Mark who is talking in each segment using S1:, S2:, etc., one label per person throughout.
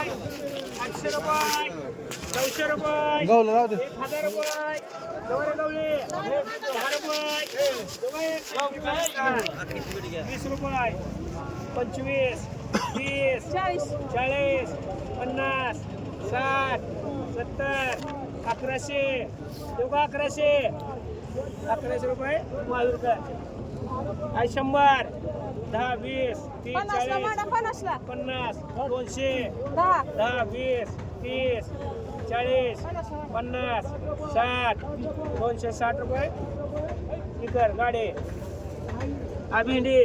S1: रुपये 800 रुपये 900 रुपये
S2: गवलं राहू दे
S1: 1000 रुपये गवरे गवले 10 रुपये 20 रुपये 25 30 40 50 60 70 1100 देऊ का 1100 रुपये माजूरकर 100 10 20 30 40 50 200 10 20 30 40 50 60 260 रुपये इकर गाडी हा भेंडी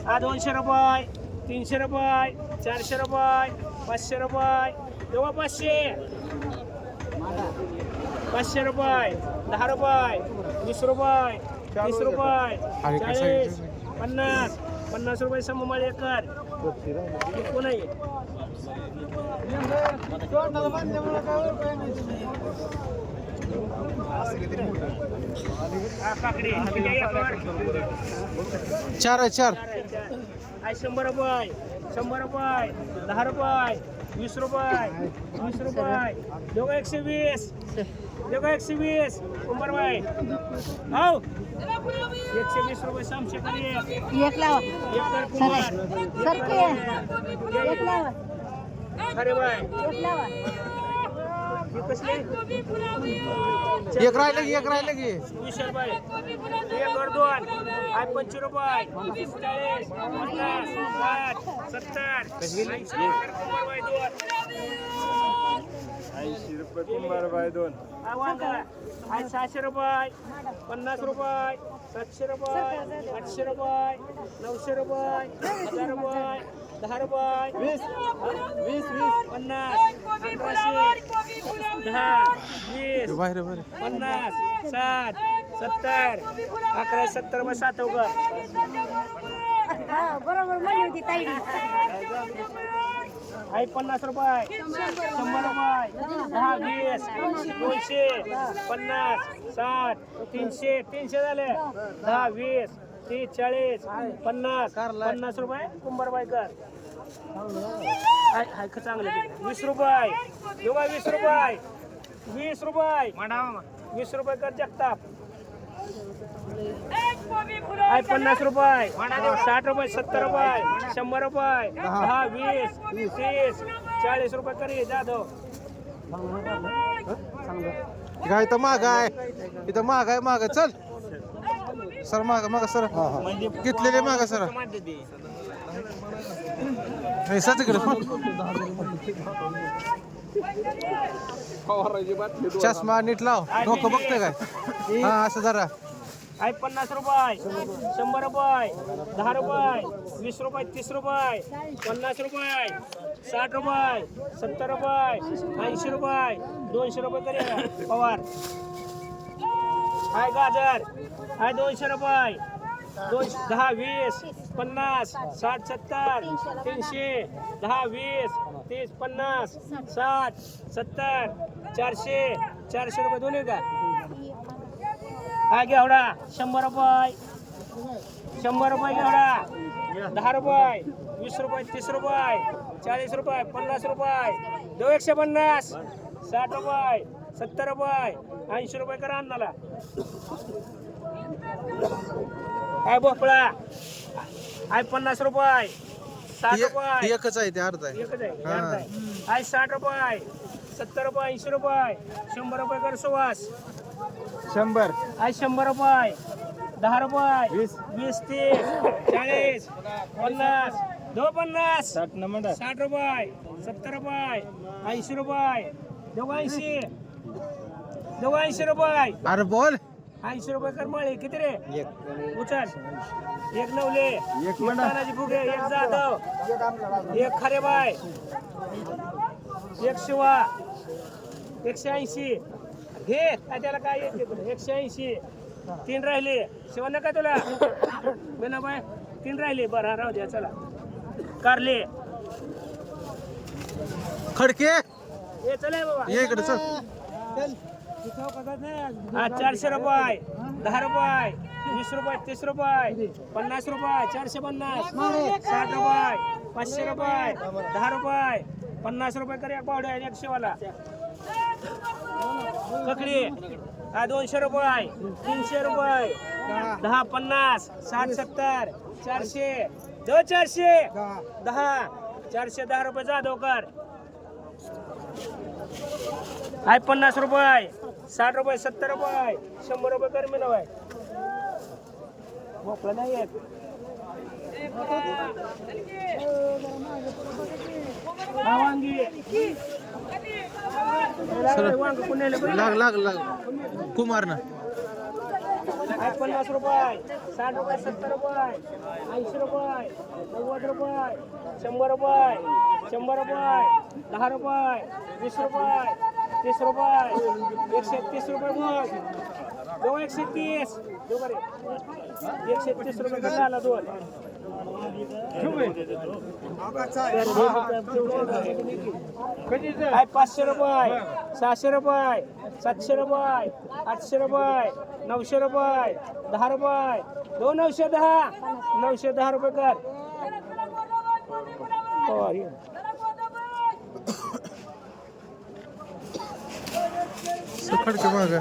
S1: हा 200 रुपये 300 रुपये 400 रुपये 500 रुपये देऊ 500 रुपये 10 रुपये 20 रुपये 30 रुपये 40 50 रुपये सममाळ एकर कोण आहे काकडी
S2: 4 आहे 4
S1: 100 रुपये 100 रुपये 10 रुपये 20 रुपये 20 रुपये दोघं 120 दोघं 120 कुंभार बाई हो 120 रुपये सामशे करी
S3: एक लावा
S1: एकर कुंभार
S3: एक लावा
S1: अरे बाय
S3: एक लावा
S1: हे कसले
S2: एक राहिलं की
S1: 20 रुपये एक और दोन 25 रुपये 40 50 60 70 कुंभार बाई दोन
S4: 80 रुपये कुंभार बाय 2
S1: हा वांगा हा 600 रुपये 50 रुपये 700 रुपये 800 रुपये 900 रुपये 1000 रुपये 10 रुपये 20 50 1100 10 20
S2: बाहेर बाहेर
S1: 50 60 70 1170 रुपये 7 उगा
S3: बरोबर म्हणली होती ताई
S1: आई 50 रुपये 100 रुपये 10 20 200 50 60 300 300 झाले 10 20 30 40 50 50 रुपये कुंभार बायकर हाय चांगले 20 रुपये योगा 20 रुपये 20 रुपये 20 रुपये कर जगताप आय 50 रुपये 60 रुपये 70 रुपये 100 रुपये 10 20 30 40 रुपये करी जाधव
S2: काय इथं माग आहे इथं माग चल सर माग सर घेतलेले माग सर सच चष्मा नीट लाव डोकं बघतोय काय हा असं जरा
S1: आय 50 रुपये 100 रुपये 10 रुपये 20 रुपये 30 रुपये 50 रुपये 60 रुपये 70 रुपये 80 रुपये 200 रुपये करी पवार हाय गाजर हाय 200 रुपये 10 20 50 60 70 300 10 20 30 50 60 70 400 400 रुपये दोन्ही का हा घेवडा 100 रुपये 100 रुपये घेवडा 10 रुपये 20 रुपये 30 रुपये 40 रुपये 50 रुपये 150 60 रुपये 70 रुपये 80 रुपये करा अन्नाला काय भोपळा आहे 50 रुपये 60 रुपये
S2: एकच आहे ते अर्ध आहे
S1: एकच आहे आहे 60 रुपये 70 रुपये 80 रुपये 100 रुपये कर सुवास
S4: 100
S1: आहे 100 रुपये 10 रुपये 20 30 40 50 50
S4: 60 नंबर
S1: 60 रुपये 70 रुपये 80 रुपये 80 रुपये
S2: अरे बोल
S1: 80 रुपये कर मळे किती रे
S4: एक
S1: उचल एक नवले
S4: एक मंडा.
S1: तानाजी फुगे एक जाधव एक खरेबाई एक शिवा 180 घे काय त्याला काय येते तुला 180 तीन राहिले शिवा नका तुला बेना बाय तीन राहिले बरं हा राहू द्या चला कारले
S2: खडके
S1: ये चले बाबा
S2: ये इकडे चल
S1: हा 400 रुपये 10 रुपये 20 रुपये 30 रुपये 50 रुपये 450 60 रुपये 500 रुपये 10 रुपये 50 रुपये कर एक पावडे आणि 100 वाला ककडी हा 200 रुपये 300 रुपये 10 50 60 70 400 दो 400 10 410 रुपये जाधव कर आहे 50 रुपये 60 रुपये 70 रुपये 100 रुपये कर मी नवाय मोकळं नाही येत हा वांगी वांग पुण्याला
S2: लाग कुमार ना
S1: 50 रुपये 60 रुपये 70 रुपये 80 रुपये 90 रुपये 100 रुपये 100 रुपये 10 रुपये 20 रुपये 30 रुपये 130 रुपये मग दो 130 दो बरे 130 रुपये कसा आला दोन आहे 500 रुपये 600 रुपये 700 रुपये 800 रुपये 900 रुपये 10 रुपये 910 910 रुपये कर
S2: सखड के माग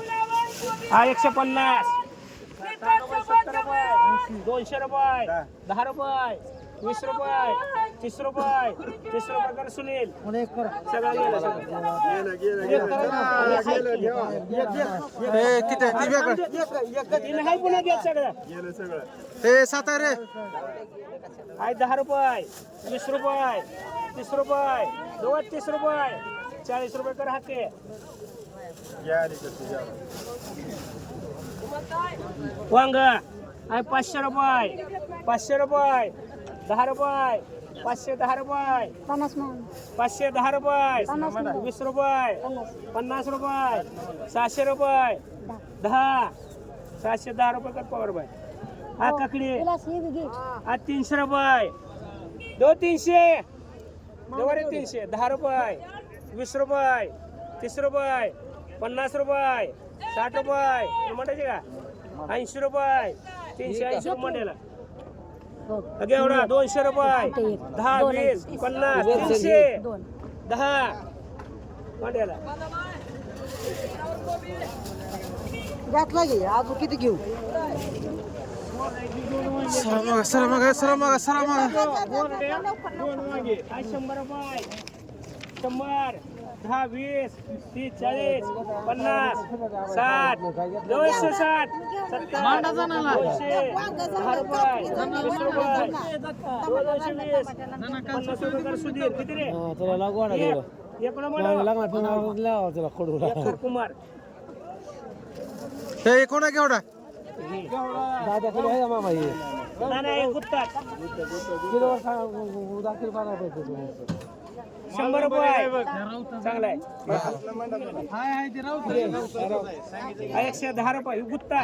S1: हा 150 200 रुपये 10 रुपये 20 रुपये 30 रुपये 30 रुपये कर सुनील सगळं गेलं
S2: ए किती आहे? ती वेगळं
S1: नाही पुन्हा घ्या सगळं
S2: ए साता रे
S1: आहे 10 रुपये 20 रुपये 30 रुपये 30 रुपये 40 रुपये कर हाके वांग आहे 500 रुपये 500 रुपये 10 रुपये 510 रुपये
S3: 50 मान
S1: 510 रुपये 20 रुपये 50 रुपये 600 रुपये 10 710 रुपये कर पवार बाय हा ककडी
S3: तुला सी घे
S1: हा 300 रुपये दो 300 दोबारे 300 10 रुपये 20 रुपये 30 रुपये 50 रुपये 60 रुपये म्हणायचे का 80 रुपये 380 रुपये म्हणायला अगे एवढा 200 रुपये 10 20 50 300 10 म्हणायला
S3: घातला घे अजून किती घेऊ
S2: सरा माग
S1: 100 रुपये 100 10 20 30 40 50 60 260 70 200 10 रुपये 20 रुपये 220 50 रुपये कर सुधीर किती रे
S5: तुला लागवड
S1: एक नंबर
S5: लागणार तुला कडू
S1: कुमार
S2: हे कोणा केवढा
S5: दादा किलो आहे मामा हे
S1: नाही गुत्ता
S5: किलो दाखल करा पाहिजे
S1: 100 रुपये चांगला आहे
S5: हाय ते राहू
S1: 110 रुपये गुत्ता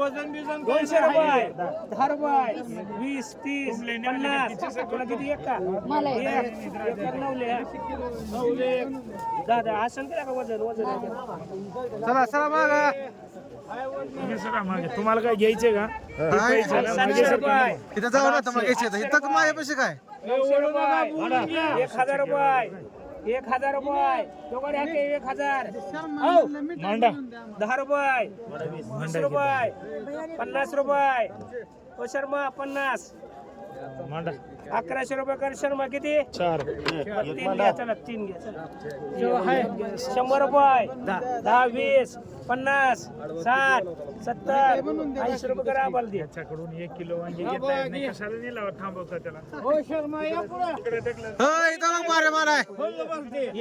S4: वजन बिजन
S1: 200 रुपये 10 रुपये 20 30 50 तुला किती एक का एक नवले दादा आसन केला का वजन
S2: चला माग
S4: तुम्हाला काय घ्यायचे का
S1: 700 रुपये
S2: इथं जाऊ ना तर मग घ्यायचे इथं माझ्यापाशी काय
S1: 1000 रुपये 1000 रुपये दोघांनी हाके 1000
S4: मांडा
S1: 10 रुपये 20 रुपये 50 रुपये ओ शर्मा 50
S4: मांडा
S1: 1100 रुपये कर शर्मा किती
S4: 4
S1: तीन घ्या चला 3 घ्या चला 100 रुपये 10 20 50 60 70 80 रुपये करा आम्हाला दे
S4: त्याच्याकडून 1 किलो वांगे घेता येत नाही कशाला नेला थांबवता त्याला
S1: हो शर्मा या पुढे
S4: तिकडे ढकला.
S2: हो इथं मग मारे माराय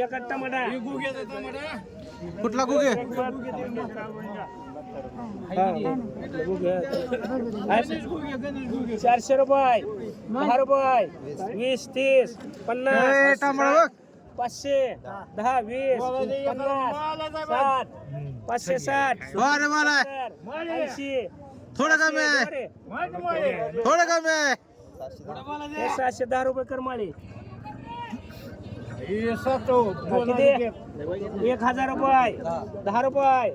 S1: एक टमाटा
S2: कुठला गुगे
S1: 400 रुपये 10 रुपये 20 30 50
S2: टांबळा बघ
S1: 500 10 20 50 60 560
S2: मारे माराय
S1: 80
S2: थोडं कमी आहे थोडं कमी आहे
S1: 710 रुपये कर माळी किती 1000 रुपये 10 रुपये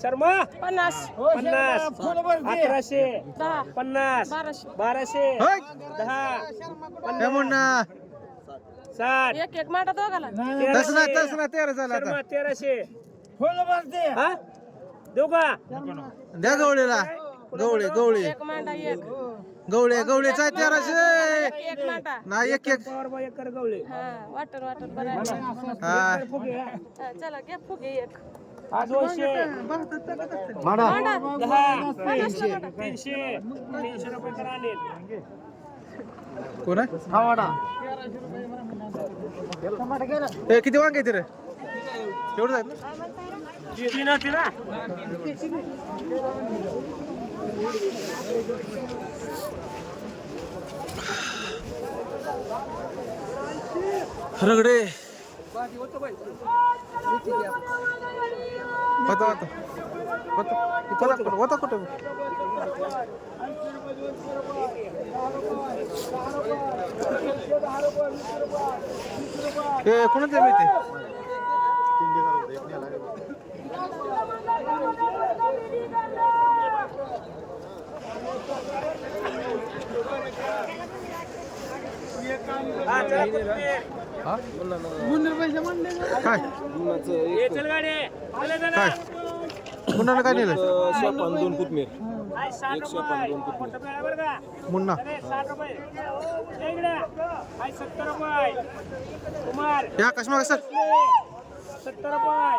S1: शर्मा 50 1100 50 1200
S2: होय
S1: 10
S2: हे म्हणणं
S1: 60
S3: एक एक मांडा दोघाला
S2: तसं नाही 13 झालं आता.
S1: शर्मा 1300 हा देऊ का
S2: द्या गवळीला गवळी
S3: एक मांडा एक
S2: गवळीचा आहे 1300.
S3: एक मांडा
S2: नाही एक
S1: पवार बाई एक कर गवळे
S3: हा वाटर बरं
S2: हा
S1: फुगे हा.
S3: चला घे फुगे एक
S1: हा 200
S3: मांडा
S1: 10 300 रुपये करा आणेल
S2: कोण आहे ए, किती वांगे रे एवढं आहेत ना
S1: तीन होती ना
S2: रगडे होता कुठं ए कोणाचं आहे माहिती
S1: हा चला कुठे
S2: काय
S1: ये चल गाडी चला जरा
S2: काय मुन्नानं काय नेलं
S1: हाय 60 रुपये मोठं पेळा बरं का
S2: मुन्ना
S1: अरे 60 रुपये ये इकडे हाय 70 रुपये कुमार
S2: हे आकाश मागा सर
S1: 70 रुपये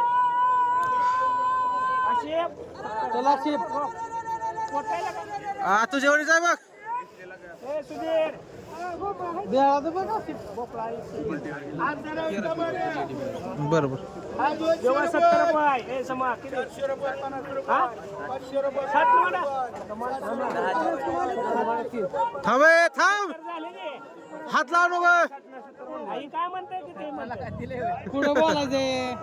S1: आशिफ
S5: चला शिप
S1: मोठायला का
S2: आ तुझ्या वडील आहे बघ
S1: ए सुधीर
S5: द्या बघा
S2: बरं बरं
S1: जेव्हा 70 रुपये ए समा किती 500 रुपये 50 रुपये हा 60
S2: थांब
S1: झाले रे
S2: हात लाव नको
S1: आई काय म्हणते किती म्हणते
S5: पुढे बोलायचंय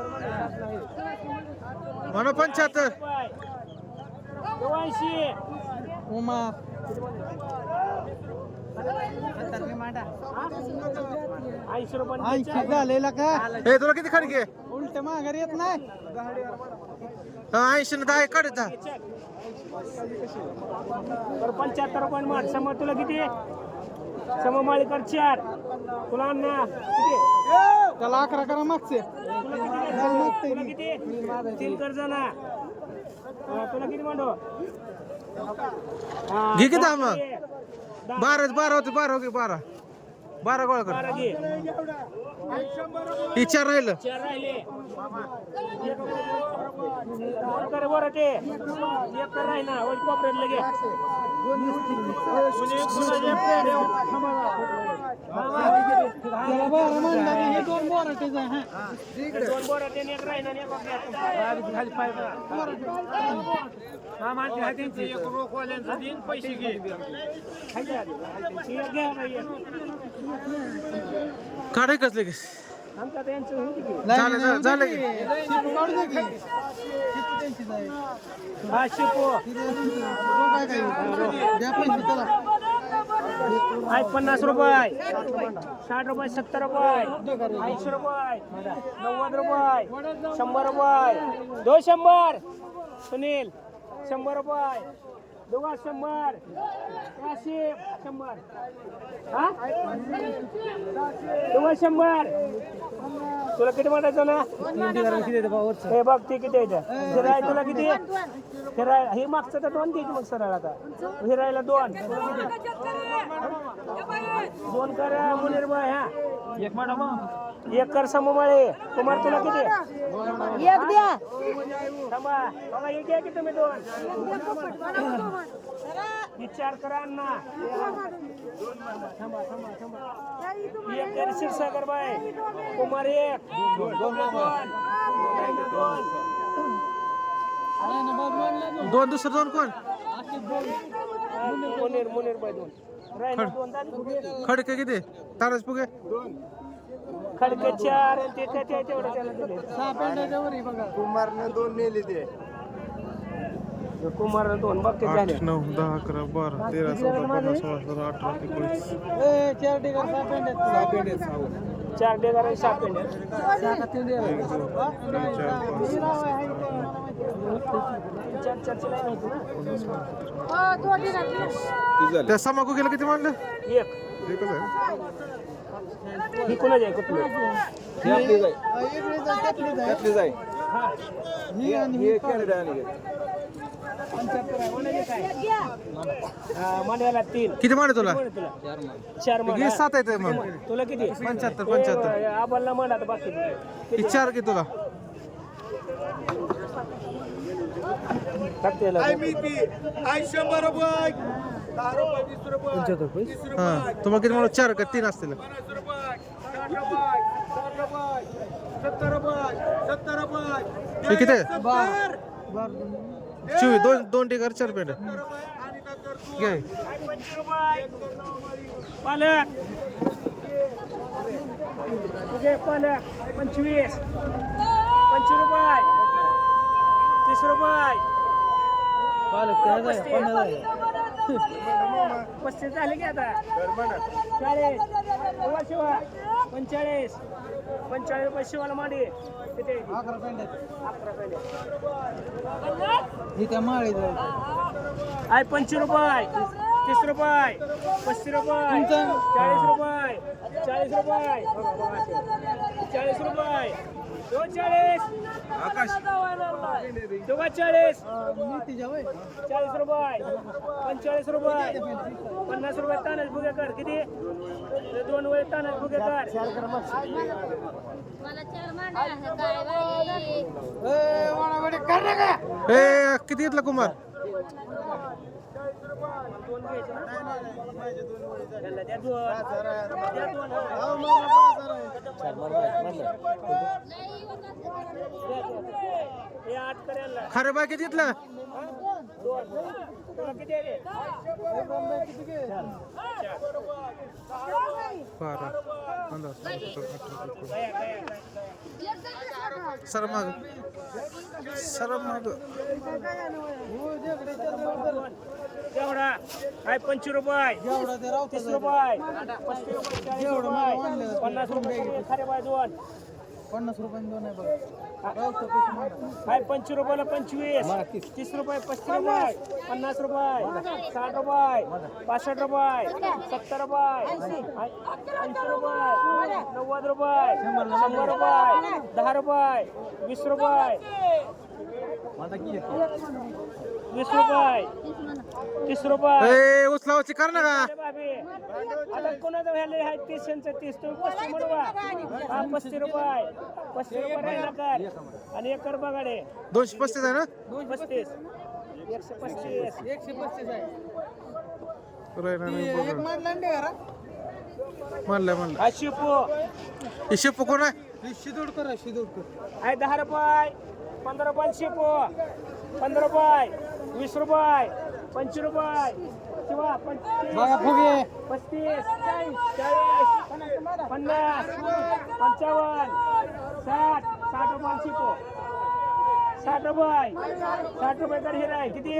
S2: म्हणा 75
S1: 80
S5: उमा
S1: 80 रुपये
S5: 80 झालेला का
S2: ए तुला किती खडकी आहे
S5: उलट माघारी येत नाही
S2: 80 10 काढ जा
S1: तर 75 रुपये मार सम तुला किती सममाळीकर 4 तुला अण्णा किती
S5: त्याला 11 करा मागचे
S1: तुला किती 3 कर जाना तुला किती मांडो
S2: घे किती मग 12 होते 12 गोळा कर
S1: 12 घे
S2: ही 4 राहिलं
S1: 4 राहिले दोन कर बरं ते एक कर राही ना वळ कोपऱ्यात लगे
S5: त्याला 12 म्हणलं की हे 2 बोराटेच आहे हा
S1: दोन बोरं ते एक राही ना एक पैसे घे
S2: काढाय कसले की
S1: आमचा त्यांचं होती की
S2: झालं की
S5: शिप काढू दे की शिप त्यांचीच आहे
S1: हा शिपो
S5: काय द्या पैसे त्याला
S1: आहे 50 रुपये 60 रुपये 70 रुपये 80 रुपये 90 रुपये 100 रुपये 200 सुनील 100 रुपये दोघा 100 80 100 हा दोघा 100 तुला किती म्हणायचं ना हे बघ ते किती आहे फिराय तुला किती फिराय हे मागचं तर 2 घ्यायची मग सरळ आता फिरायला 2 कर मुनीर बाय हा एक कर सममाळे कुमार तुला किती
S3: एक द्या
S1: थांबा बघा हे घ्या की तुम्ही 2 विचार करा ना थांबा एक कर क्षीरसागर बाय कुमार एक
S2: 2 दुसरं 2 कोण
S1: मुनीर बाय 2 राहिला 2
S2: खडके किती तारच फुगे
S1: खडके 4 आणि ते तेवढं त्याला दिले
S5: 6 पेंड्याच्या वरी बघा
S4: कुमारनं 2 नेले ते
S1: कुमार 2 बघ ते झाले
S2: 8 9 10 11 12 13 14 15 16 17 18 19
S5: ए 4 टिकर 6 पेंड्यात
S1: 4 डेगार आणि 7 पेंड्या 4 लाईन होती ना
S2: त्या समाकू गेलं किती म्हणलं
S1: एक
S2: एकच आहे
S1: ही कोणाची आहे कुठली मांडव्याला 3
S2: किती मांड तुला
S1: चार मांड
S2: 7 आहेत मग
S1: तुला किती
S2: 75
S1: आबाला मांड आता बाकी
S2: ही 4 की तुला
S1: टाकते याला.
S2: हा तुम्हाला किती म्हणून 4 का 3 असतील हे किती आहे? 24 दोन टिकर 4 पेंड घे
S1: पालक तुझे पालक 25 रुपये 30 रुपये 35 झाले की आता 40 शिवा 45 रुपये शिवाला मांडी किती 11 पेंडे आहे 25 रुपये 30 रुपये 35 रुपये 40 रुपये 40 रुपये 40 रुपये 42 42 40 रुपये 45 रुपये 50 रुपये तानाच फुगे कर किती 2 वेळ तानाच फुगे कर
S2: ए किती घेतला कुमार खरं बाय किती घेतलं सर मग
S1: तेवढा आहे 25 रुपये 30 रुपये 35 रुपये 50 रुपये खरे बाय 2
S5: 50 रुपयांनी 2 आहे बघ
S1: आहे 25 रुपयाला 25 30 रुपये 35 रुपये 50 रुपये 60 रुपये 65 रुपये 70 रुपये 80 रुपये 90 रुपये 100 रुपये 10 रुपये 20 रुपये 20 रुपये 30 रुपये
S2: ए उचलावची कर ना का
S1: आता कोणाचं व्हॅल्यू आहे 30 आणि 30 तुम्ही 35 म्हणवा हा 35 रुपये 35 रुपये राहिला कर आणि एक कर बघाडे
S2: 235 आहे ना
S1: 235 135
S5: 135 आहे
S2: एक मानलाय
S1: हा शिपू
S2: हे शिपू कोण आहे
S5: शिदोडकर
S1: आहे 10 रुपये 15 रुपये शिपू 15 रुपये 20 रुपये 25 रुपये किंवा 35 35 40 50 55 60 रुपये शिपू 60 रुपये कर हे राय किती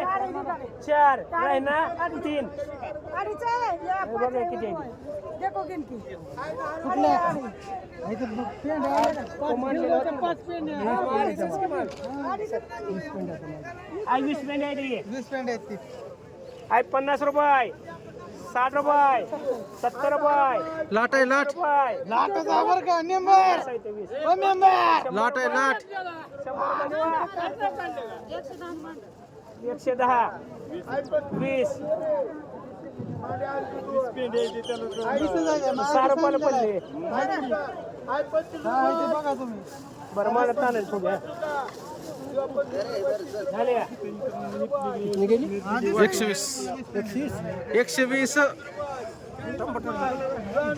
S1: 4 राय ना 3 बघा किती आई 20 पेंड आहे 50 रुपये 60 रुपये 70 रुपये
S2: लाट आहे लाट लाट आहे लाट
S1: 110 20 6 रुपयाला पडले बरं मला ताणच फुग्या झाले
S2: 120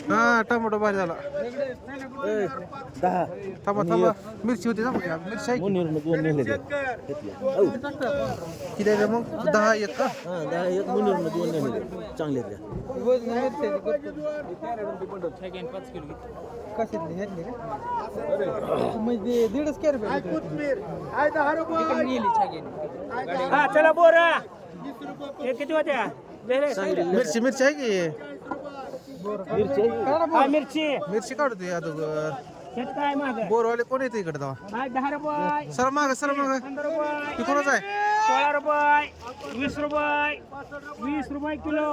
S2: हा टमाटो भारी झाला 10 थांबा मिरची होती ना मिरची आहे किती आहे मग 10 एक का
S5: चांगले म्हणजे 1.5 कॅरेट
S1: हा चला बोरा हे किती होत्या
S2: मिरची आहे की
S1: हा मिरची
S2: काढतो अगोदर
S1: हे काय माग
S2: बोरवाले कोण येते इकडे तेव्हा
S1: 10 रुपये
S2: सर माग
S1: 15 रुपये
S2: ती कोणाच आहे
S1: 16 रुपये 20 रुपये 20 रुपये किलो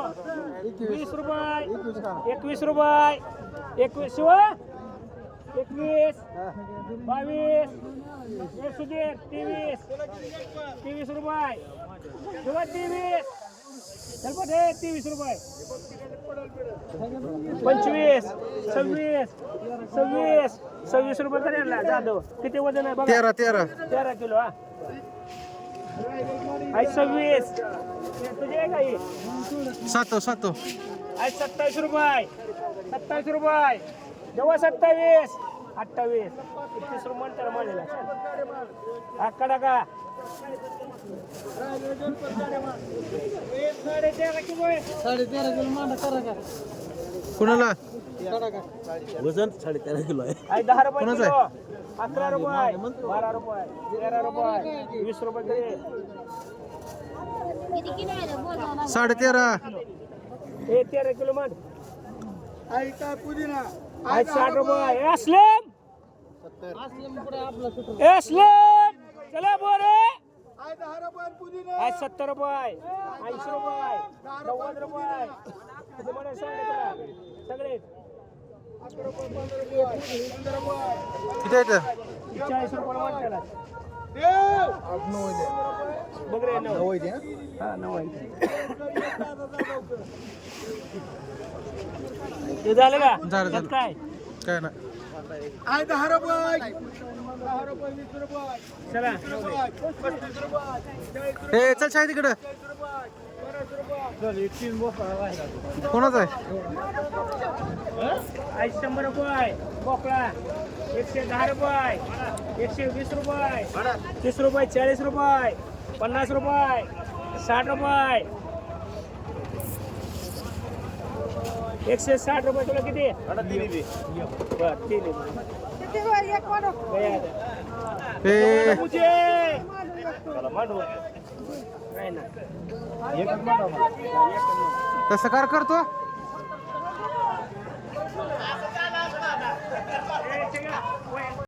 S1: 20 रुपये 21 रुपये 21 22 सुधीर 23 रुपये 23 23 रुपये 25 26 रुपये करेल जाधव किती वजन आहे बघा 13 किलो हा 26 तुझे आहे का ही?
S2: सातो
S1: आज 27 रुपये 27 रुपये जेव्हा 27 28 31 रुपये तर म्हणेल हा कडा का 13.5 किलो आहे.
S5: 13.5 किलो मांडा करा का
S2: कुणाला
S5: वजन 13.5 किलो आहे
S1: आज 10 रुपये
S2: कोणाचं
S1: किलो 11 रुपये 12 रुपये 13 रुपये 20 रुपये किलो
S2: 13.5
S1: हे 13 किलो मान आज 60 रुपये असलम चला बोरे आज 70 रुपये 80 रुपये 90 रुपये किती म्हणे सांग तुला सगळे
S2: किती आहे
S1: 40 रुपये वाटला बघ रे 9 हा 9 ते झालं का
S2: झालं.
S1: त्यात काय
S2: काय ना
S1: चला
S2: हे चल शाही तिकडं कोणाचं आहे
S1: आज 100 रुपये बोकळा 110 रुपये 120 रुपये 30 रुपये 40 रुपये 50 रुपये 60 रुपये 160 रुपये तुला किती बरं, तीन आहे. गया आता.
S2: हे
S1: मुझे चला, मांडू. नाही ना
S2: तसं कार करतो